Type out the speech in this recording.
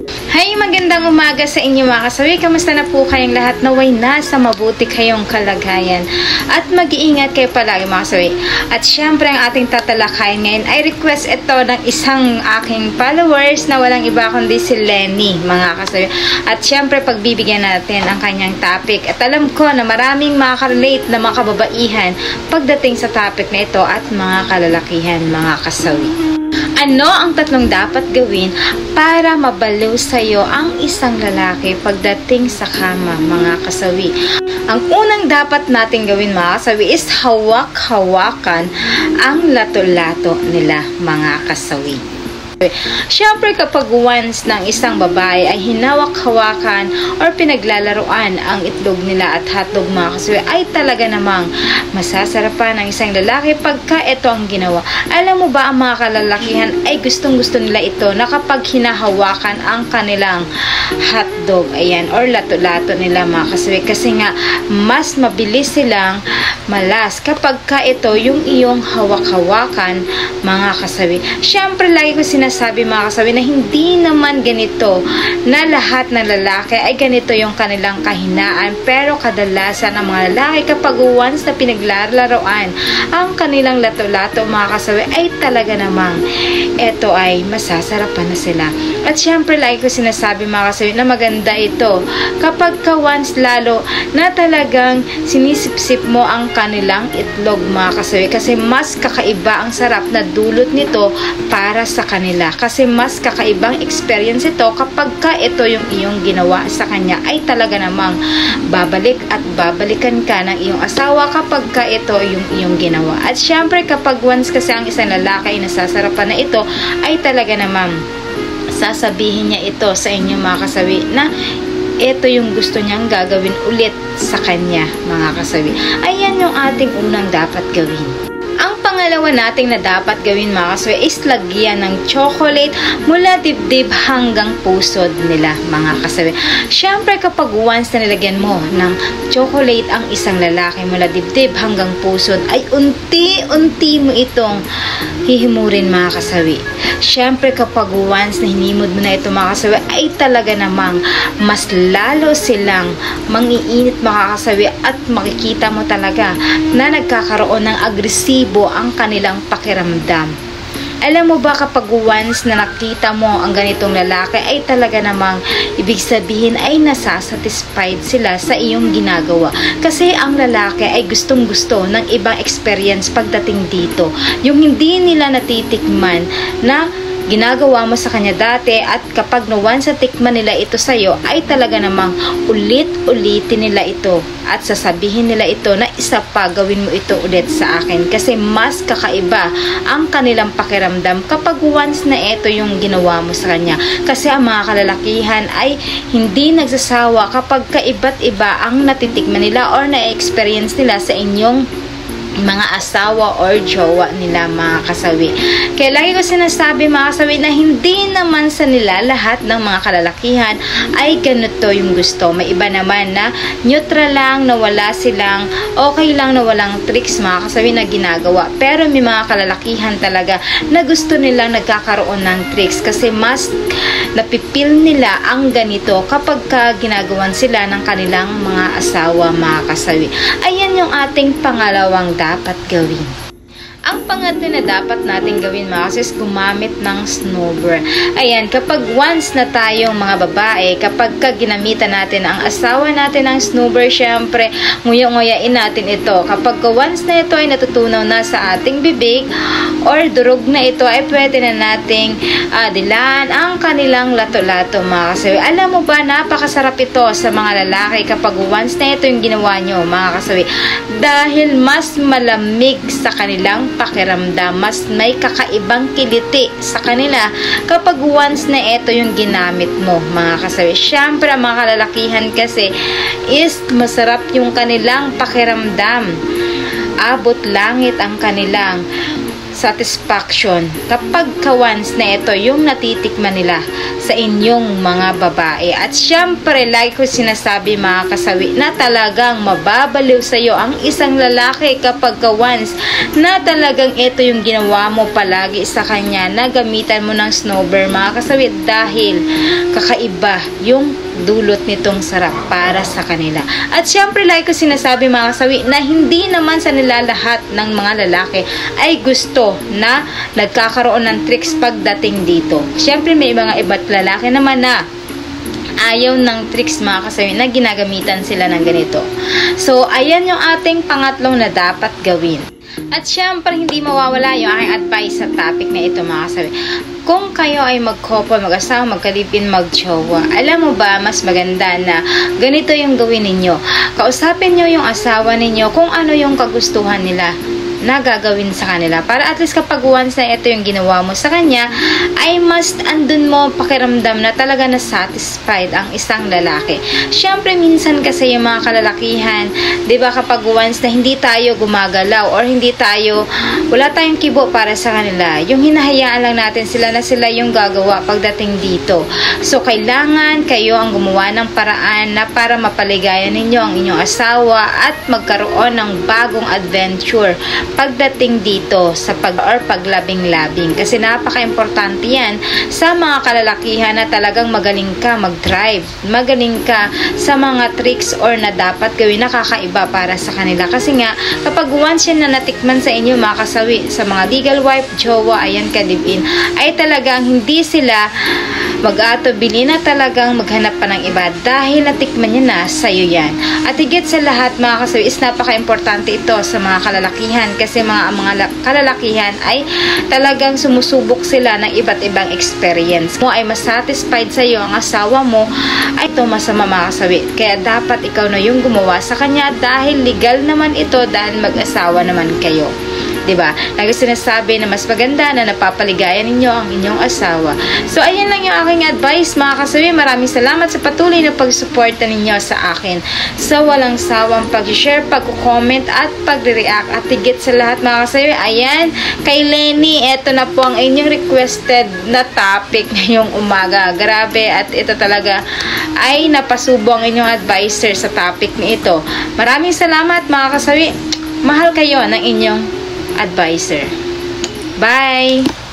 Hi, magandang umaga sa inyo mga kasawi. Kamusta na po kayong lahat? Naway nasa mabuti kayong kalagayan. At mag-iingat kayo palagi mga kasawi. At syempre ang ating tatalakayin ngayon ay request ito ng isang aking followers na walang iba kundi si Lenny mga kasawi. At syempre pagbibigyan natin ang kanyang topic. At alam ko na maraming makaka-relate na mga kababaihan pagdating sa topic na ito at mga kalalakihan mga kasawi. Ano ang tatlong dapat gawin para mabaliw sa'yo ang isang lalaki pagdating sa kama, mga kasawi? Ang unang dapat natin gawin, mga kasawi, is hawak-hawakan ang lato-lato nila, mga kasawi. Siyempre kapag once ng isang babae ay hinawak-hawakan or pinaglalaruan ang itlog nila at hotdog mga kasawi, ay talaga namang masasarapan ng isang lalaki pagka ito ang ginawa. Alam mo ba ang mga kalalakihan ay gustong-gusto nila ito na kapag hinahawakan ang kanilang hotdog, ayan, or lato-lato nila mga kasawi, kasi nga mas mabilis silang malas kapag ka ito yung iyong hawak-hawakan mga kasawi. Siyempre lagi ko sinasabi mga kasawi na hindi naman ganito na lahat ng lalaki ay ganito yung kanilang kahinaan, pero kadalasan ng mga lalaki kapag once na pinaglalaroan ang kanilang lato-lato mga kasawi ay talaga namang eto ay masasarapan na sila. At syempre lagi ko sinasabi mga kasawi na maganda ito kapag ka once lalo na talagang sinisip-sip mo ang kanilang itlog mga kasawi, kasi mas kakaiba ang sarap na dulot nito para sa kanila, kasi mas kakaibang experience ito kapag ka ito yung iyong ginawa sa kanya, ay talaga namang babalik at babalikan ka ng iyong asawa kapag ka ito yung iyong ginawa. At syempre kapag once kasi ang isang lalaki ay nasasarapan na ito, ay talaga namang sasabihin niya ito sa inyo mga kasawi na ito yung gusto niyang gagawin ulit sa kanya mga kasawi. Ayan yung ating unang dapat gawin. Ang pangalawa nating na dapat gawin mga kasawi is lagyan ng chocolate mula dibdib hanggang pusod nila mga kasawi. Siyempre kapag once na nilagyan mo ng chocolate ang isang lalaki mula dibdib hanggang pusod, ay unti-unti mo itong hihimurin mga kasawi. Siyempre kapag once na hinimod mo na ito mga kasawi, ay talaga namang mas lalo silang mangiinit mga kasawi, at makikita mo talaga na nagkakaroon ng agresibo ang kanilang pakiramdam. Alam mo ba kapag once na nakita mo ang ganitong lalaki, ay talaga namang ibig sabihin ay nasasatisfied sila sa iyong ginagawa. Kasi ang lalaki ay gustong-gusto ng ibang experience pagdating dito. Yung hindi nila natitikman na ginagawa mo sa kanya dati, at kapag once na tikman nila ito sa'yo, ay talaga namang ulit-ulitin nila ito at sasabihin nila ito na isa pa, gawin mo ito ulit sa akin, kasi mas kakaiba ang kanilang pakiramdam kapag once na ito yung ginawa mo sa kanya. Kasi ang mga kalalakihan ay hindi nagsasawa kapag kaiba't iba ang natitikman nila or na-experience nila sa inyong mga asawa or jowa nila mga kasawi. Kaya lagi ko sinasabi mga kasawi na hindi naman sa nila lahat ng mga kalalakihan ay ganito yung gusto. May iba naman na neutral lang, na wala silang, okay lang na walang tricks mga kasawi na ginagawa. Pero may mga kalalakihan talaga na gusto nilang nagkakaroon ng tricks, kasi mas napipil nila ang ganito kapag ginagawan sila ng kanilang mga asawa mga kasawi. Ayan yung ating pangalawang dapat gawin. Ang pangatlo na dapat natin gawin mga kasawi is gumamit ng snowblower. Ayan, kapag once na tayong mga babae, kapag ginamitan natin ang asawa natin ng snowblower, syempre nguya-nguyain natin ito. Kapag once na ito ay natutunaw na sa ating bibig or durog na ito, ay pwede na nating dilaan ang kanilang lato-lato mga kasawi. Alam mo ba, napakasarap ito sa mga lalaki kapag once na ito yung ginawa nyo mga kasawi, dahil mas malamig sa kanilang pakiramdam, mas may kakaibang kiliti sa kanila kapag once na ito yung ginamit mo mga kasawi. Syempre ang mga kalalakihan kasi is masarap yung kanilang pakiramdam, abot langit ang kanilang satisfaction kapag once na ito yung natitikman nila sa inyong mga babae. At syempre, like ko sinasabi mga kasawi, na talagang mababaliw sa'yo ang isang lalaki kapag once na talagang ito yung ginawa mo palagi sa kanya, na gamitan mo ng snowbird mga kasawi, dahil kakaiba yung dulot nitong sarap para sa kanila. At syempre, like ko sinasabi mga kasawi, na hindi naman sa nila lahat ng mga lalaki ay gusto na nagkakaroon ng tricks pagdating dito. Syempre, may mga iba't lalaki naman na ayaw ng tricks mga kasawi, na ginagamitan sila ng ganito. So, ayan yung ating pangatlong na dapat gawin. At syempre, hindi mawawala yung aking advice sa topic na ito mga kasawi. Kung kayo ay mag-couple, mag-asawa, magkalipin, mag-jowa, alam mo ba, mas maganda na ganito yung gawin ninyo. Kausapin nyo yung asawa ninyo kung ano yung kagustuhan nila na gagawin sa kanila. Para at least kapag once na ito yung ginawa mo sa kanya, ay mas andun mo pakiramdam na talaga na satisfied ang isang lalaki. Syempre, minsan kasi yung mga kalalakihan, di ba, kapag once na hindi tayo gumagalaw or hindi tayo, wala tayong kibo para sa kanila, yung hinahayaan lang natin sila na sila yung gagawa pagdating dito. So, kailangan kayo ang gumawa ng paraan na para mapaligayan ninyo ang inyong asawa at magkaroon ng bagong adventure pagdating dito sa paglabing-labing. Kasi napaka-importante yan sa mga kalalakihan na talagang magaling ka mag-drive. Magaling ka sa mga tricks or na dapat gawin na kakaiba para sa kanila. Kasi nga, kapag once yan na natikman sa inyo mga kasawi, sa mga legal wife, jowa, ayan ka-live-in, ay talagang hindi sila mag-atubili na talagang maghanap pa ng iba dahil natikman niya na sa'yo yan. At higit sa lahat mga kasawi, is napaka-importante ito sa mga kalalakihan. Kasi mga kalalakihan ay talagang sumusubok sila ng iba't ibang experience. Mo ay mas satisfied sa iyo ang asawa mo, ay ito masama mga kasawi. Kaya dapat ikaw na yung gumawa sa kanya dahil legal naman ito, dahil mag-asawa naman kayo. Diba? Lagi sinasabi na mas maganda na napapaligayan ninyo ang inyong asawa. So, ayan lang yung aking advice mga kasawi. Maraming salamat sa patuloy na pagsuporta ninyo sa akin. So, walang sawang pag-share, pag-comment at pag-react. At higit sa lahat mga kasawi, ayan, kay Lenny, ito na po ang inyong requested na topic ngayong umaga. Grabe, at ito talaga ay napasubo ang inyong advisor sa topic na ito. Maraming salamat mga kasawi. Mahal kayo ng inyong advisor. Bye!